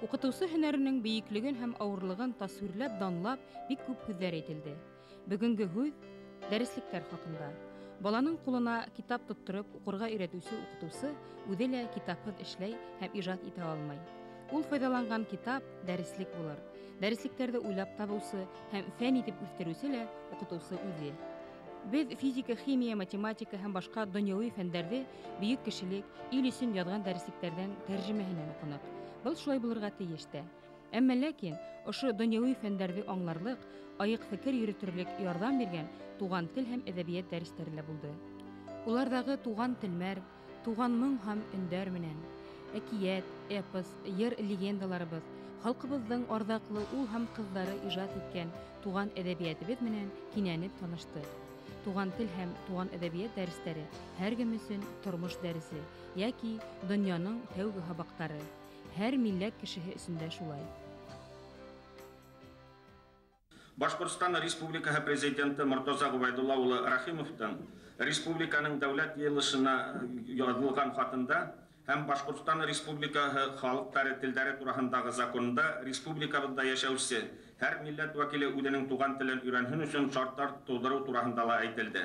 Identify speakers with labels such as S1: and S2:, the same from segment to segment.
S1: Укытучы һөнәренең бейеклеген һәм авырлыгын тасвирлап, данлап, бик күп һүзләр әйтелде. Бүгенге һүз дәреслектәр хакында. Баланың кулына китап тоттырып укырга өйрәтүче укытучы үзе лә китапһыз эшләй һәм иҗат итә алмый. Ул файдаланган китап дәреслек булыр. Дәреслекләрдә уйлап табучы һәм фән итеп үстерүче лә укытучы үзе. Без физика, химия, математика һәм башка дөньяви фәннәрдә бөек кешелек, ил өчен язган дәреслекләрдән тәрҗемәһенә укыдык. Был шулай булырга тиеш тә. Әмма ләкин ошо дөньяви фәннәрне аңларлык, аяк фикер йөрүтерлек ярдәм биргән туган тел һәм әдәбият дәресләре булды. Улардагы туган телмәр, туган моң һәм өндәр менән әкият, эпос, йыр легендаларыбыз, халкыбызның ардаклы ул һәм кызлары иҗат иткән туган әдәбиятыбыз менән кинәнеп таныштык. Туган тел һәм туган әдәбият дәресләре һәркем өчен тормыш дәресе яки дөньяның тәүге хабактары. Һәр милләт кешеһе өчен шулай.
S2: Башкортстан Республикасы президенты Муртаза Губайдулла улы Рахимовтың республиканың дәүләт йыелышына язылган хатында һәм Башкортстан Республикасы халыклары телдәре турысындагы законында республикабызда яшәүче һәр милләт вәкиле үзенең туган телен өйрәнһен өчен шартлар тудыру турысында ла әйтелде.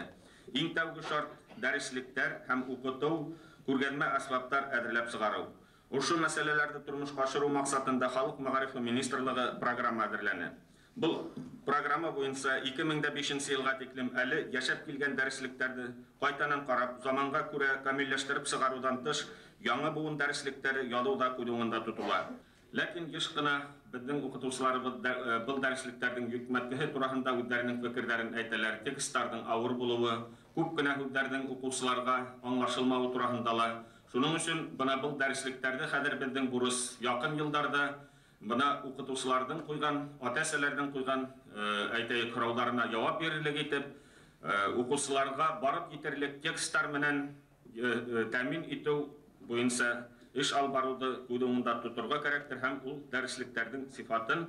S2: Иң тәүге шарт дәреслектәр һәм укыту, күргәзмә әсбаптар әзерләп чыгару. Ошо мәсьәләләрне тормышка ашыру максатында Халык мәгарифе министрлыгы программа әзерләне. Бұл программа буенча 2005 елга тиклем әле яшәп килгән дәреслекләрне кайтанан карап, заманга күрә камилләштереп чыгарудан тыш, яңа буын дәреслектәре ядуда күрүендә тотыла. Ләкин еш кына безнең укытучыларыбыз бұл дәреслектәрнең йөкмәткеһе турысында үзләренең фикерләрен әйтәләр. Текстларның авыр булуы, күп кенә сүзләрнең укучыларга аңлашылмавы турысында ла. Шуның өчен бұл дәреслектәрне хәзер безнең бурыс якын елларда бына укытучыларның куйган, ата-әсәләрнең куйган әйтәйек сорауларына җавап бирерлек итеп, укучыларга барып җитәрлек текстлар менән тәэмин итү буенча эш алып баруды күрүендә тотырга кирәктер һәм ул дәреслектәрнең сифатын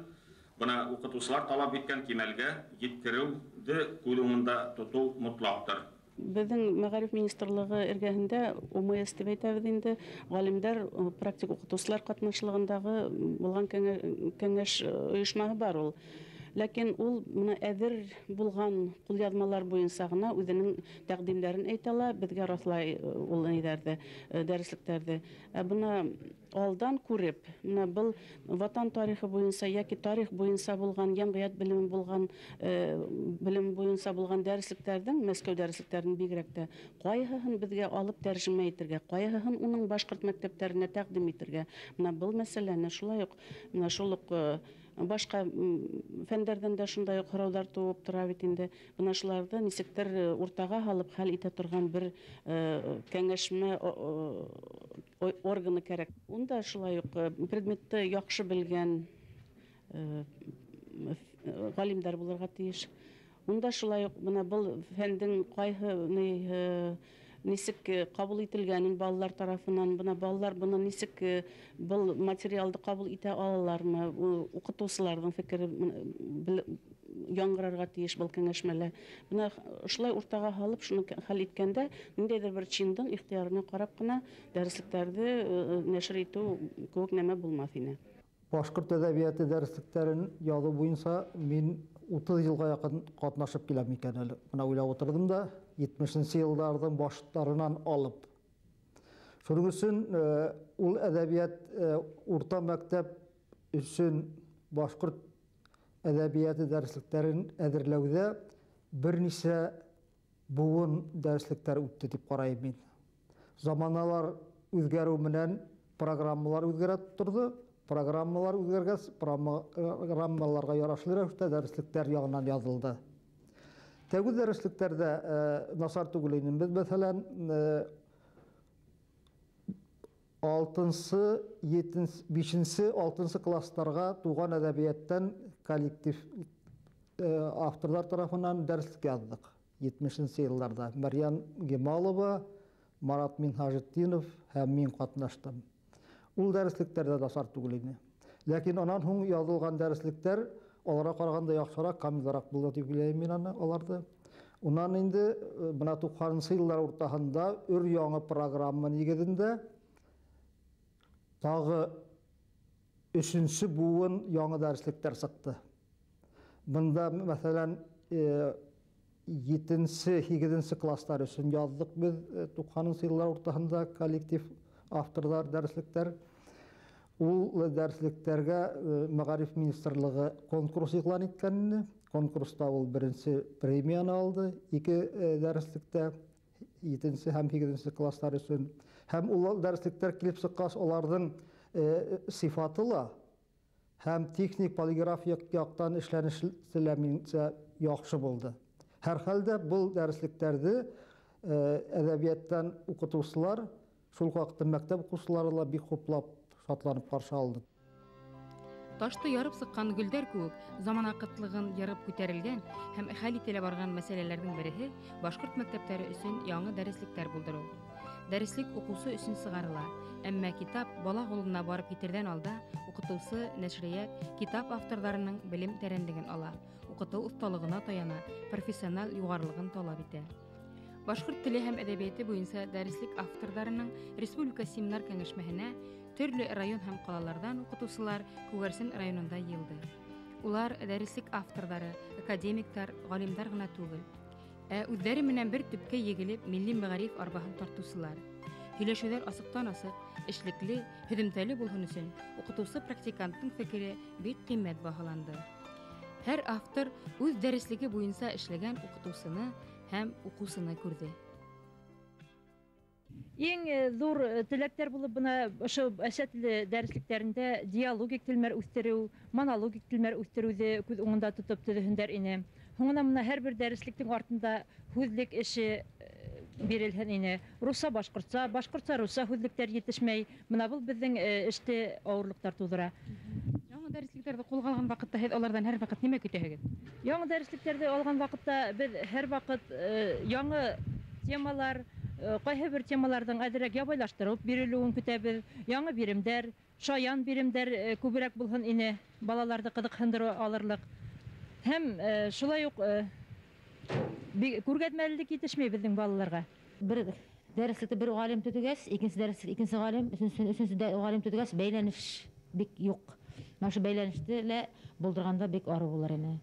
S2: бына укытучылар талап иткән кимәлгә җиткерүде күрүендә тоту мутлактыр.
S3: Безнең мәгариф министрлыгы эргәһендә ОМС дип әйтәбез инде, галимнәр, практик укытучылар катнашлыгындагы булган кәңәш оешмасы бар ул. Ләкин ул моны әзер булган кулъязмалар буенча гына үзенең тәкъдимнәрен әйтә ала, безгә раслай ул нидәрдә дәреслектәрдә. Буны алдан күреп, менә был ватан тарихы буенча яки тарих буенча булган, җәмгыять белеме булган, белем буенча булган дәреслектәрдән, Мәскәү дәреслектәрен бигрәк тә кайһысын безгә алып тәрҗемә итәргә, кайһысын уның башкорт мәктәпләренә тәкъдим итәргә. Менә был мәсьәләне шулай ук, менә шул ук башка фәннәрдән дә шундай ук сораулар туып тора бит инде. Менә шуларны ничектер уртага алып хәл итә торган бер кәңәшмә органы кирәк. Унда шулай ук предметты яхшы белгән галимнәр булырга тиеш. Унда шулай ук менә был фәндән кайһы нисек кабул ителгәнен балалар тарафынан, бuna балалар буны нисек был материалды кабул итә алалармы, укытучыларның фикере яңгырарга тиеш был кәңәшмәләр. Буны шулай уртага алып, шуны хәл иткәндә, ниндәйдер бер чиндың ихтыярына карап кына дәреслектәрне нәшр итү күп нәмә булмас иде.
S4: Башкорт әдәбияты дәреслекләрен язу буенча мин 30 елга якын катнашып киләм икән әле. Менә уйлап утырдым да, 70нче елларның башларынан алып. Шуның өчен ул әдәбият урта мәктәп өчен башкорт әдәбияты дәреслекләрен әзерләүдә берничә буын дәреслектәр үтте дип карыйм мин. Заманалар үзгәрү менән программалар үзгәрә торды. Программалар үзгәргәч, программаларга ярашлы рәвештә дәреслектәр ягыннан язылды. Тәүге дәреслектәрдә насар түгел иде. Без мәсәлән 6-нчы, 7-нче, 5-нче, 6-нчы классларга туган әдәбияттан коллектив авторлар тарафыннан дәреслек яздык. 70нче елларда Марьян Гемалова, Марат Минхажетдинов һәм мин катнаштым. Ул дәреслектәрдә насар түгел иде. Ләкин аннан һуң язылган дәреслектәр аларга караганда яхшырак, камилларак булды дип уйлыйм мин аларда. Уннан инде бына 90нчы еллар уртаһында өр-яңа программа нигезендә тагы üçüncü buğun yaңы dərslikler sıktı. Bunda mesela 7-8 klasslar üçün yazdık biz 90-cı yıllar ortasında kolektiv avtorlar dərslikler. Ул dərsliklərə Мәгариф Министрлыгы конкурс иғлан иткәнне, конкурста ул беренче премияны алды, 2 дәреслектә 7 һәм 8 класслар өчен. Һәм ул дәреслектәр килеп чыккач, аларның сифаты ла һәм техник полиграфик яктан эшләнешләре яхшы булды. Һәр хәлдә бу дәреслектәрдә әдәбияттан укытучылар, шул вакытта мәктәп укучылары ла бик хуплап шатланып каршы алды.
S1: Ташты ярып сыккан гөлдәр күк, заман акытлыгын ярып күтәрелгән һәм хәл ителә барган мәсьәләләрнең береһе башкорт мәктәпләре өчен яңа дәреслектәр булдыру. Дәреслек укусы өчен сыгарыла, әмма китап бала кулына барып китердән алда укытучы нәшрият китап авторларының белем тәрәнлеген ала, укыту усталыгына таяна, профессиональ югарлыгын талап итә. Башкорт теле һәм әдәбияты буенча дәреслек авторларының республика семинар кәңәшмәһенә төрле район һәм калалардан укытучылар Күгәрсен районында йылды. Улар дәреслек авторлары, академиктар, галимдар гына түгел, үзләре менән бер төпкә егелеп милли мәгариф арбаһын тартучылар. Һөйләшүләр асыктан-асык, эшлекле, һөдемтәле булган өчен укытучы практиканттың фикере бик кыйммәт баһаланды. Һәр автор үз дәреслеге буенча эшләгән укытучыны һәм укусыны күрде.
S5: Ең зур теләктәр булып бына ошо әсә теле дәреслектәрендә диалогик телмәр үстерү, монологик телмәр үстерүне күз уңында тотып төзүһендәр ине. Һуңына менә һәр бер дәреслектең артында хүзлек эше бирелгән ине. Русса башкортса, башкортса русса хүзлектәр җитешмәй. Менә бу безнең эштә авырлыктар тудыра.
S1: Яңа дәреслектәрдә кулга алган вакытта һез алардан һәр вакыт нимә көтәһегез?
S5: Яңа дәреслектәрдә алган вакытта без һәр вакыт яңа темалар, кайһы бер темалардан әзрәк ябайлаштырып бирелүен көтәбез. Яңа биремдәр, шаян биремдәр күбрәк булһын ине, балаларны кызыксындыру алырлык. Һәм шулай ук күргәзмәлелек итешмәй безнең балаларга.
S6: Бер дәреслекте бер галим төтүгәс, икенче дәреслек икенче галим, өченче галим төтүгәс бәйләнеш бик юк. Нашы бәйләнеште лә булдырганда бик ары булыр ине.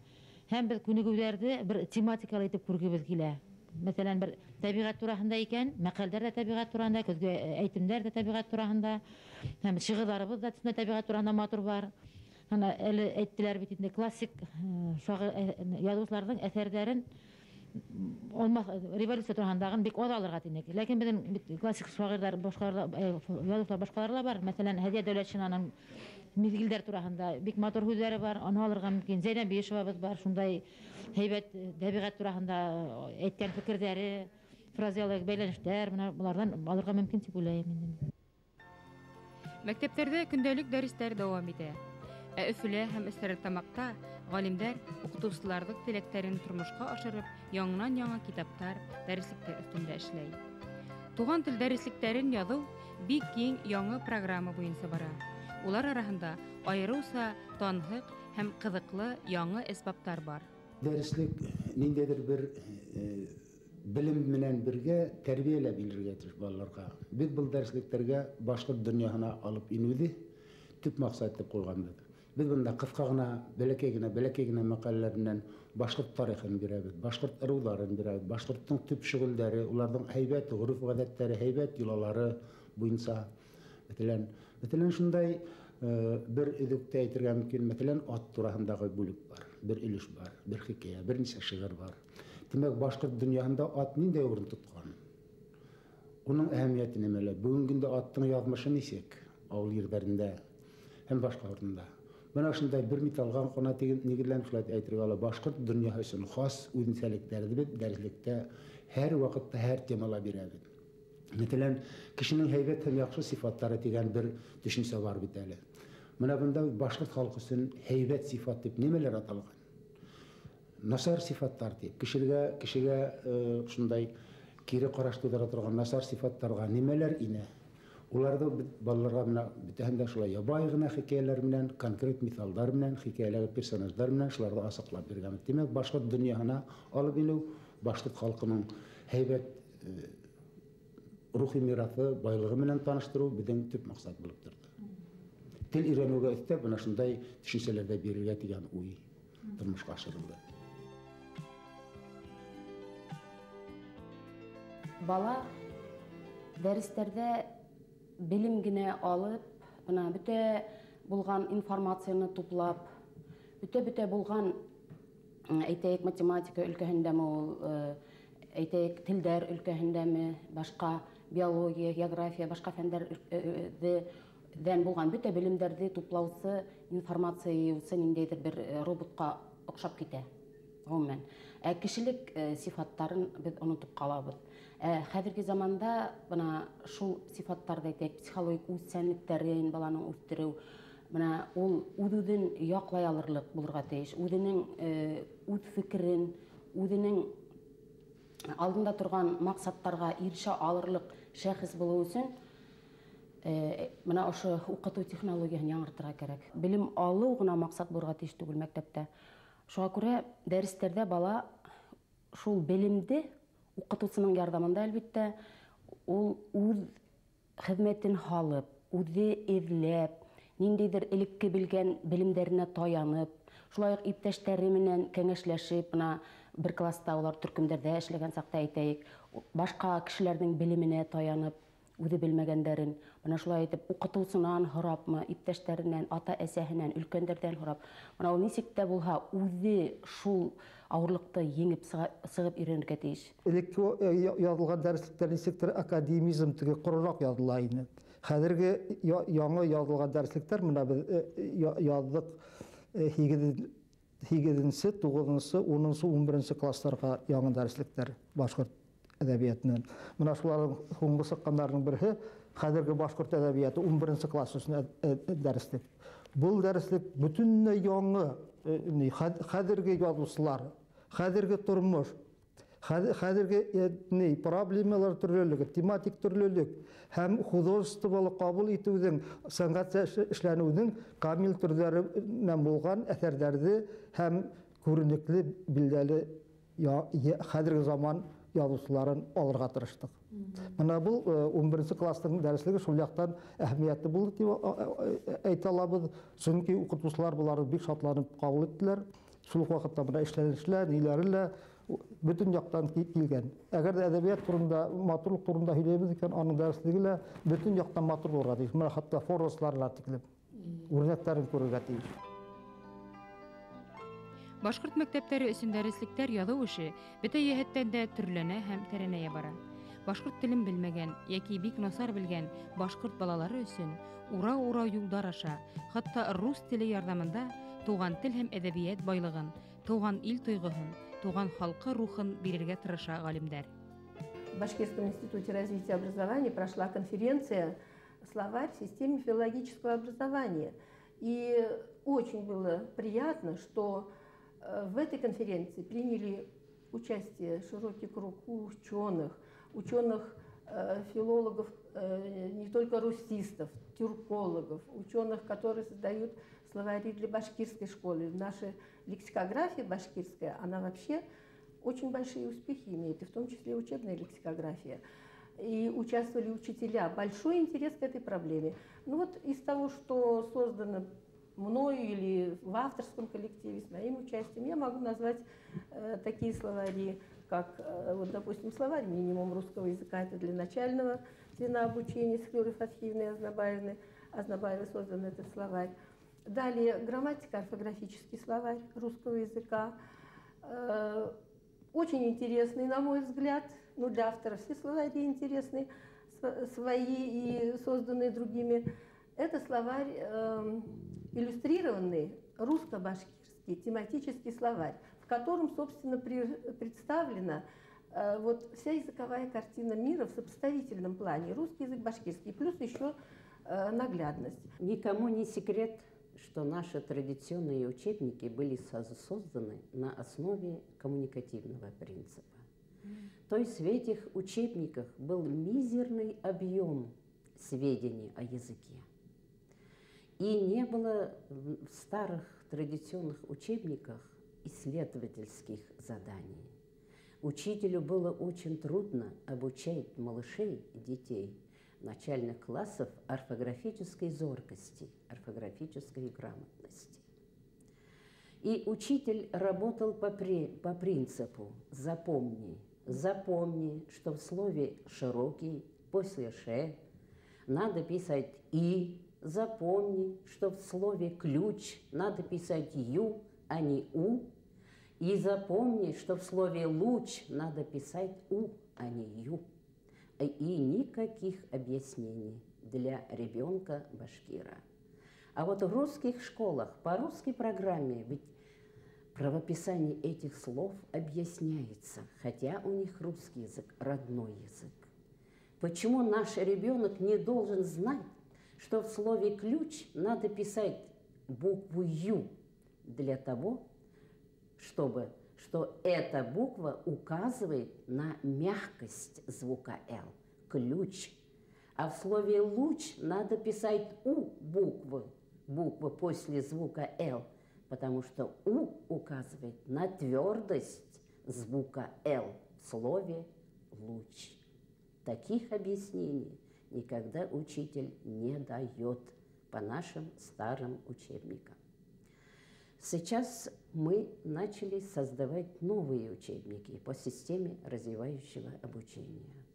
S6: Һәм без күнегүләрне бер тематикалы итеп күргебез килә. Мәсәлән, бер табигать турында икән, мәкаләләр дә табигать турында, көзгә әйтемнәр дә табигать турында, һәм шигырьләребез дә табигать турында матур бар. Аны әле әйттеләр бит инде классик язучыларның әсәрләрен olmaz revoliusiya turhandagın bek oz alırga denek. Lakin bizim klasik şairler yazıklar başkalarla var. Mesela Hediye Dövletşina'nın mizgilder turahında bek motor hüzleri var. Onu alırga mümkün. Zeynep Beşova'mız var. Şunday heybet tabiat turahında etken fikirleri, frazeologik beylenişler, bunlardan alırga mümkün dep oylayım.
S1: Мәктәптәрдә көндәлек дәресләр дәвам итә. Өфөлә һәм Истәрлектамакта галимдәр укытучыларның теләкләрен тормышка ашырып, яңа китаптар, дәреслектәр өстендә эшләй. Туган тел дәреслектәрен язу бик киң яңа программа буенча бара. Улар арасында аеруча танһык һәм кызыклы яңа әсбаптар бар.
S7: Дәреслек ниндәдер бер билим менән бергә тәрбияләп билергә тиеш балаларга. Без бу дәреслектәргә башка дөньяна алып инүде төп максат дип куйганбыз. Biz bunda kıska gına, belekey gına makaleler bilen Başkurt tarihini birabid, Başkurt ırıwlарын birabid, Başkurt'un tüp şugulları, ulardan heybet, guruf adetleri, heybet yulaları boyunca. Mesela şunday bir edukte aytırgan mümkün, mesela at turahındağı bölük var, bir ilüş var, bir hikaye, bir nise şiir var. Demek Başkurt dünyasında at ninde orun tutkan? Onun ehemmiyeti nemeli. Bugün günde attığını yazmışı nisek, avul yerlerinde, hem başka orunda. Ben aslında bir mitalgan kona negirlen şulat aytırgalı Başkurt dünya üçün xas uygunseliklerdi bit derslikte her vakitte her temala birabid. Mesela kişinin heybet hem yaxşı sifatları degen bir düşünse var biteli. Buna bunda Başkurt halkı üçün heybet sifat dip nemeler atalgan? Nasar sifatlar dip. Kişiге şunday kiri qaraştırdıra turgan nasar sifatlarga nemeler ine? Ularda ballarga bitende şulay yabay gına hikayeler bilen, konkret misallar bilen, hikayeler personajlar bilen şularda asıqlap bergen. Demek Başkurt dünyasına alıp inu Başkurt halkının heybet ruhi mirası baylığı bilen tanıştırуу bizden tüp maksat bulup durdu. тел өйрәнүгә өстәп менә шундай төшенчәләрдә бирергә дигән уй тормышка ашырылды.
S8: Бала дәресләрдә билим генә алып, бuna бөтә булган информацияны туплап, бөтә булган әйтәйек математика өлкәһендәме ул, әйтәйек телдәр өлкәһендәме, башка биология, география, башка фәннәрдән булган бөтә билимдәрне туплаучы, информация йыючы ниндәйдер бер роботка охшап китә. Гомумән. Кешелек сифаттарын без онытып калабыз. Хәзерге заманда бuna шул сифаттарды әйтәйек, психологик үзсәнлекләрен баланың үстерү, бuna ул үзен яклай алырлык булырга тиеш, үзенең үз фикерен, үзенең алдында торган максаттарга ирешә алырлык шәхес булу өчен бuna ошо укыту технологиясын яңартырга кирәк. Билим алу гына максат булырга тиеш түгел мәктәптә. Шуңа күрә дәресләрдә бала шул билимде укытучының ярдәмендә әлбәттә ул үз хезмәтен халып, үзе эзләп, ниндидер элекке белгән билимдәренә таянып, шулай ук иптәшләре менән кәңәшләшеп, бuna бер класста улар төркемдәрдә эшләгән сакта әйтәйек, башка кешеләрнең билименә таянып, үзе белмәгәннәрен, бuna шулай итеп укытучынан һорапмы, иптәшләреннән, ата-әсәһеннән, өлкәннәрдән һорап, бuna ул ничек тә булһа үзе шул авырлыкты еңеп сыгып өйрәнергә тиеш.
S4: Элекке язылган дәреслектер ничектер академизм теге корырак языла иде. Хәзерге яңа язылган дәреслектер менә без яздык 8-нче, 9-нчы, 10-нчы, 11-нче классларга яңа дәреслектер башкорт әдәбиятыннан. Менә шуларның соңгы сыкканнарның берсе хәзерге башкорт әдәбияты 11-нче класс өчен дәреслек. Бу дәреслек бөтенләй яңа, хәзерге язучылар, хәзерге тормыш, хәзерге проблемалар төрлелеге, тематик төрлелек һәм художестволы кабул итүнең, сәнгать эшләнүнең камил төрләреннән булган әсәрләрне һәм күренекле билдәле хәзерге заман язучыларын алырга тырыштык. Менә бу 11-нче класстың дәреслеге шул яктан әһәмиятле булды дип әйтә алабыз. Чөнки укытучылар буларны бик шатланып кабул иттеләр. Шул вакытта менә эшләнешләр, ниләрләр бөтен яктан килгән. Әгәр дә әдәбият турында, матурлык турында һөйләйбез икән, аның дәреслеге лә бөтен яктан матур булырга тиеш. Менә хәтта форсларга тиклеп үрнәкләрен күрергә тиеш.
S1: Башкорт мәктәпләре өчен дәреслектәр язу эше бөтә йәһәттән дә төрләнә һәм тәрәнәя бара. Башкорт телен белмәгән яки бик насар белгән башкорт балалары өчен ура-ура юлдар аша, хәтта рус теле ярдәмендә туган тел һәм әдәбият байлыгын, туган ил тойгысын, туган халкы рухын бирергә тырыша галимнәр.
S9: В Башкирском институте развития образования прошла конференция «Словарь в системе филологического образования». И очень было приятно, что в этой конференции приняли участие широкий круг ученых, филологов, не только русистов, тюркологов, ученых, которые создают словари для башкирской школы. Наша лексикография башкирская, она вообще очень большие успехи имеет, и в том числе учебная лексикография. И участвовали учителя. Большой интерес к этой проблеме. Ну вот из того, что создано мною или в авторском коллективе с моим участием, я могу назвать такие словари, как, вот, допустим, словарь минимум русского языка, это для начального звена обучения с Хлюрой Фатхиевной и Азнабаевой создан этот словарь. Далее грамматика, орфографический словарь русского языка. Очень интересный, на мой взгляд, ну для авторов все словари интересны, свои и созданные другими. Это словарь иллюстрированный русско-башкирский тематический словарь, в котором, собственно, представлена вот вся языковая картина мира в сопоставительном плане. Русский язык, башкирский, плюс еще наглядность.
S10: Никому не секрет, что наши традиционные учебники были созданы на основе коммуникативного принципа. То есть в этих учебниках был мизерный объем сведений о языке. И не было в старых традиционных учебниках исследовательских заданий. Учителю было очень трудно обучать малышей, детей начальных классов орфографической зоркости, орфографической грамотности. И учитель работал по принципу «запомни». Запомни, что в слове «широкий» после «ше» надо писать «и». Запомни, что в слове «ключ» надо писать «ю», а не «у». И запомни, что в слове «луч» надо писать «у», а не «ю». И никаких объяснений для ребенка башкира. А вот в русских школах по русской программе ведь правописание этих слов объясняется, хотя у них русский язык, родной язык. Почему наш ребенок не должен знать, что в слове «ключ» надо писать букву «ю» для того, что эта буква указывает на мягкость звука «л» – ключ. А в слове «луч» надо писать «у» буквы после звука «л», потому что «у» указывает на твердость звука «л» в слове «луч». Таких объяснений никогда учитель не дает по нашим старым учебникам. Сейчас мы начали создавать новые учебники по системе развивающего обучения.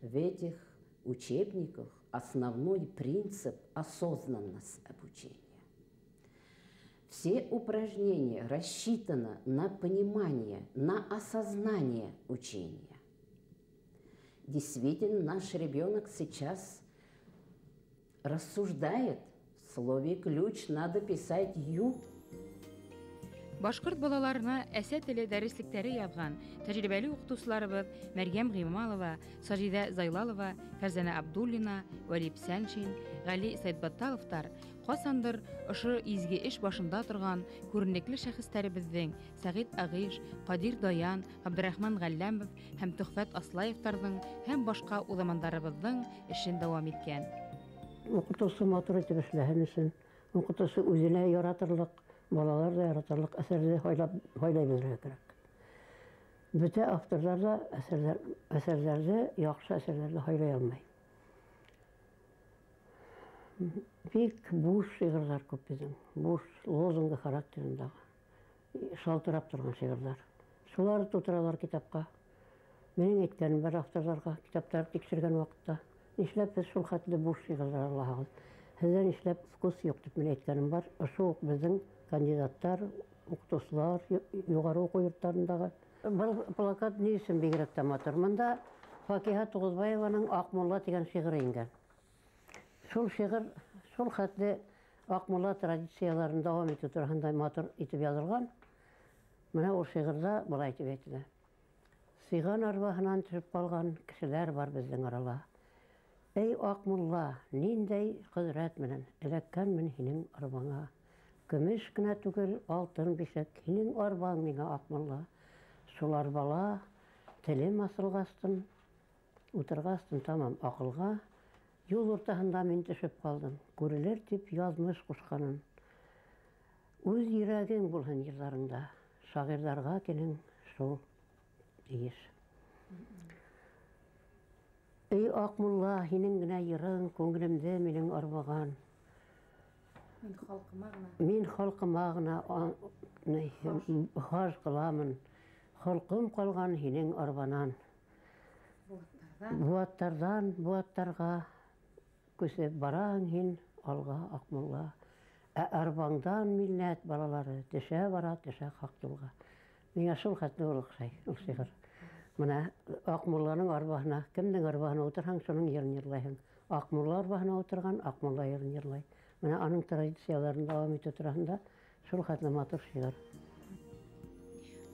S10: В этих учебниках основной принцип – осознанность обучения. Все упражнения рассчитаны на понимание, на осознание учения. Действительно, наш ребенок сейчас рассуждает. В слове «ключ» надо писать «ю».
S1: Башкорт балаларына әсә теле дәреслектәре язган тәҗрибәле укытучыларыбыз Мәргәм Гыймалова, Саҗидә Зайлалова, Фәрзәнә Абдуллина, Валип Сәнчин, Гали Сәйдбатталовтар касандыр ошо изге эш башында торган күренекле шәхестәребезнең Сәгыйд Агыш, Кадир Даян, Абдрахман Галләмов һәм Төхфәт Аслаевтарның һәм башка узамандарыбызның эшен дәвам иткән.
S11: Укытучы матур итеп эшләһен өчен, укытучы үзенә яратырлык, балалар да яратырлык әсәрне һайлай белергә кирәк. Бөтә авторлар да әсәрләрне, яхшы әсәрләрне һайлай алмый. Бик буш шигырьләр күп безнең, буш лозунга характерындагы, шалтырап торган шигырьләр. Шулар тутыралар китапка. Минең әйткәнем бар авторларга китаптар тикшергән вакытта. Нишләп без шул хәтле буш шигырьләр алагыз? Һездә нишләп вкус юк дип мине әйткәнем бар. Ошо безнең кандидаттар, укытучылар, югары уку йортларындагы. Был плакат ни өчен бигрәк тә матур? Монда Факиһа Тугызбаеваның «Акмулла» дигән шигыре ингән. Шул шигырь, шул хәтле Акмулла традицияларын дәвам итү турында матур итеп язылган. Менә ул шигырьдә булай дип әйтелә. Сыйган арбаһынан төшеп калган кешеләр бар безнең арала. Эй Акмулла, ниндәй кыдрәт менән эләккән мен һинең арбаңа. Көмеш кенә түгел, алтын бишәк, һинең арбаң миңа Акмулла. Шул арбала телем асылгастын, утыргастын тамам акылга. Юл уртаһында мин төшеп калдым, күрелер дип язмыш кушканын. Үз йөрәгең булһын йырларыңда, шагыйрьләргә кенең шул тиеш. Эй Акмулла, һинең генә йырың күңелемдә минең арбаган. Мин халкыма гына хаж кыламын, халкым калган һинең арбанан. Буаттардан буаттарга күсеп бараң һин алга Акмулла. Арбаңдан милләт балалары төшә бара, төшә хак юлга. Миңа шул хәтле ул охшай, ул шигырь. Менә Акмулланың арбаһына, кемнең арбаһына утырһаң, шуның йырын йырлайһың. Акмулла арбаһына утырган, Акмулла йырын йырлай. Менә аның традицияларын дәвам итү турында шул хәтле матур шигырь.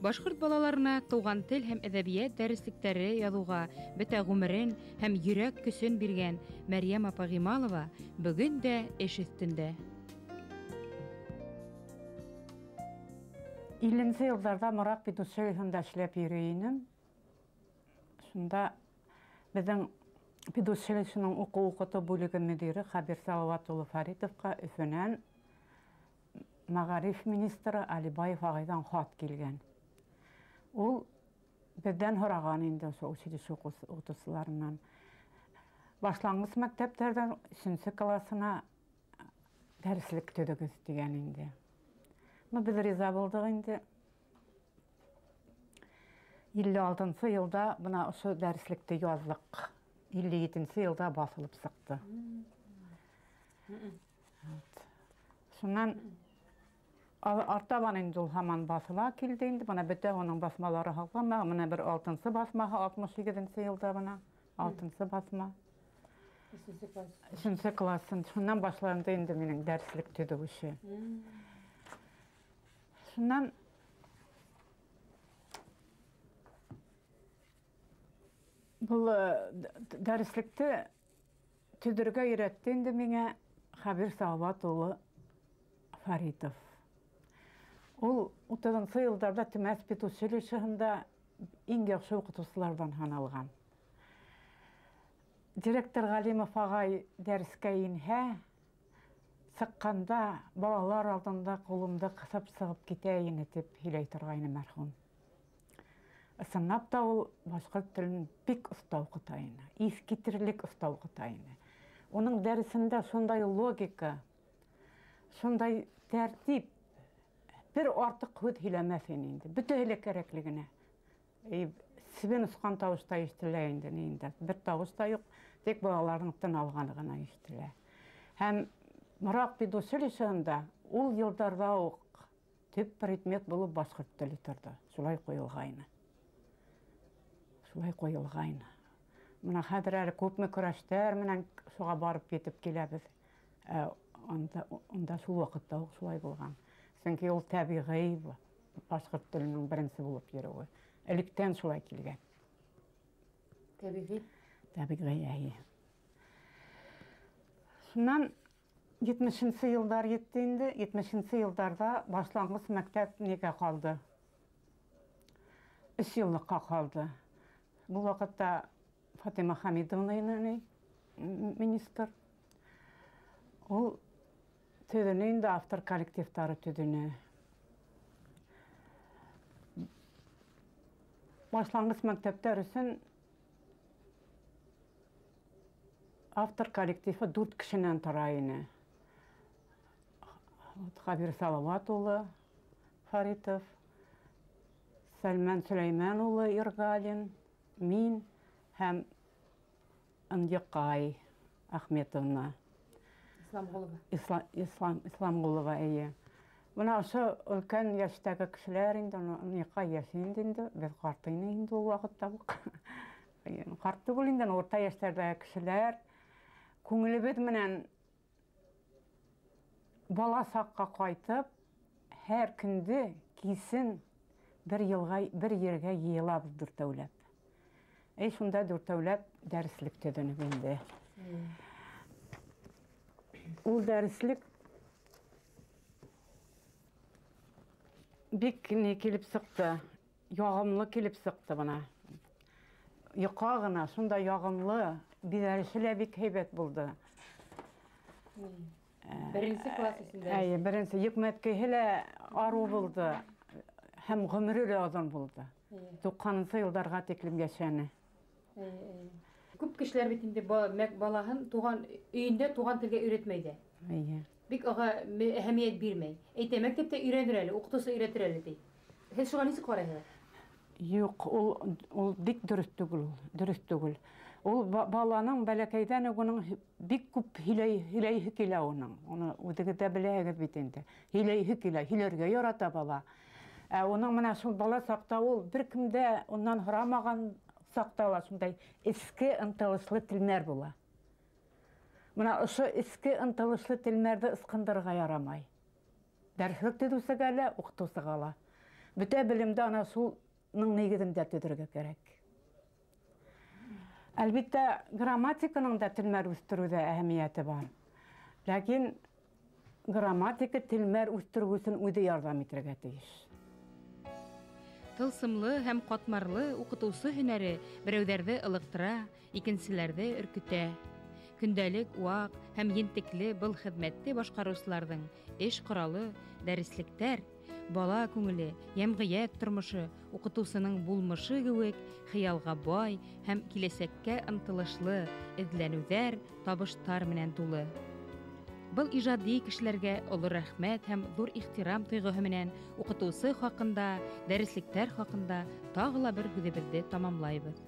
S1: Башкорт балаларына туган тел һәм әдәбият дәреслектәре язуга бөтә гомерен һәм йөрәк көсөн биргән Мәрьям апа Гыймалова бүген дә эш өстендә.
S12: 50-нче елларда Морак педучилищесында эшләп йөрим. Шунда безнең педучилищеның уку-укыту бүлеге мөдире Хабир Салават улы Фаритовка Өфөнән Мәгариф министры Алибаев агайдан хат килгән. Ул бездән һораган инде училище укытучыларыннан. Башлангыч мәктәптәрдән 3 классына дәреслек төдегез дигән инде. Без риза булдык инде. 56 елда бuna ошо дәреслекте яздык. 57 елда басылып сыкты. Шуннан артабан инде ул һаман басыла килде инде. Бuna бөтә аның басмалары һалган. Менә бер 6-нчы басмаһы 68 елда бuna 6-нчы басма. 3 классын. Шуннан башланды инде минең дәреслек төдегүше. Шуннан бұл дәреслекте төдергә өйрәтте инде миңа Хабир Салават улы Фаритов. Ул 30-нчы елларда Төмәс педучилищеһында иң яхшы укытучылардан саналган. Директор Галимов агай дәрескә инһә, сыкканда балалар алдында кулымда кысып сыгып китә ине дип һөйләй торгайны мәрхүм. Ысынлап та ул башкорт телен бик оста укыта ине, искитерлек оста укыта ине. Уның дәресендә шундай логика, шундай тәртип, бер артык һүз һөйләмәс инде. Бөтәһе кирәклегенә. Сибен ускан тавышта ишетелә инде. Бер тавыш та юк, тик балаларның тын алганы гына ишетелә. Һәм Мурак педучилищеһында ул елларда ук төп предмет булып башкорт теле торды. Шулай куелгайны. Мына хәзер әле күпме көрәштәр менән шуга барып китеп киләбез. Анда шул вакытта ук шулай булган. Чөнки ул табигый башкорт теленең беренче булып йөрүе. Электән шулай килгән. Табигый. Шуннан 70-нче еллар җитте инде. 70-нче елларда башлангыч мәктәп нигә калды? 3 еллыкка калды. Бу вакытта Фатима Хамидовна министр. Ул төдене инде автор коллективтары төдене. Башлангыч мәктәптәр өчен автор коллективы 4 кешенән тора ине. Хабир Салават улы Фаритов, Сәлман Сөләйман улы Иргалин, мин һәм Ындыкай Ахметовна. Исламгулова. Бuna ошо өлкән яшьтәге кешеләр инде, Ындыкай яши инде, без картыйны инде ул вакытта бу. Карт түгел инде, орта яшьтәге кешеләр күңелебез менән бала сакка кайтып, һәр көнде кисен бер ергә йыелабыз дүртәүләп. Шунда дүртәүләп дәреслек төденек инде. Ул дәреслек бик не килеп сыкты, ягымлы килеп сыкты бuna. Йока гына, шунда ягымлы, бирәлеше бик һәйбәт булды.
S1: Беренче класс исендә.
S12: Беренче Йөкмәткәһе лә ару булды, һәм гомере лә озын булды. 90-нчы елларга тиклем яшәне.
S1: Күп кешеләр бит инде балаһын туган өендә туган телгә өйрәтмәйдә. Бик ага әһәмият бирмәй. Әйтә, мәктәптә өйрәнер әле, укытучы өйрәтер әле ди. Һез шуга ничек карайсыз?
S12: Юк, ул бик дөрес түгел. Ул баланың бәләкәйдән уның бик күп һиләйһе килә уның. Уны үдегез дә беләгез бит инде. Һиләйһе килә, һиләргә ярата бала. Уның менә шул бала сакта ул беркемдә оннан һорамаган сакта ла шундай эске ынтылышлы телмәр була. Менә ошо эске ынтылышлы телмәрне ыскындырырга ярамай. Дәреслек төзүсегә лә, укытучыга ла. Бөтә белемдә ана шулның нигезендә төзергә кирәк. Әлбәттә, грамматиканың да телмәр үстерүдә әһәмияте бар. Ләкин грамматика телмәр үстерү өчен үзе ярдәм итәргә тиеш.
S1: Тылсымлы һәм катмарлы укытучы һөнәре берәүләрне ылыктыра, икенчеләрне өркүтә. Көндәлек вак һәм ентекле был хезмәтте башкаручыларның эш коралы, дәреслектәр бала күңеле, ямгыять тормышы, укытучының булмышы кебек хыялга бай һәм киләсәккә ынтылышлы эзләнүләр, табыштар менән тулы. Был ижади кешеләргә олы рәхмәт һәм зур ихтирам тойгыһы менән укытучы хакында, дәреслектәр хакында тагы ла бер һүзебезне тамамлайбыз.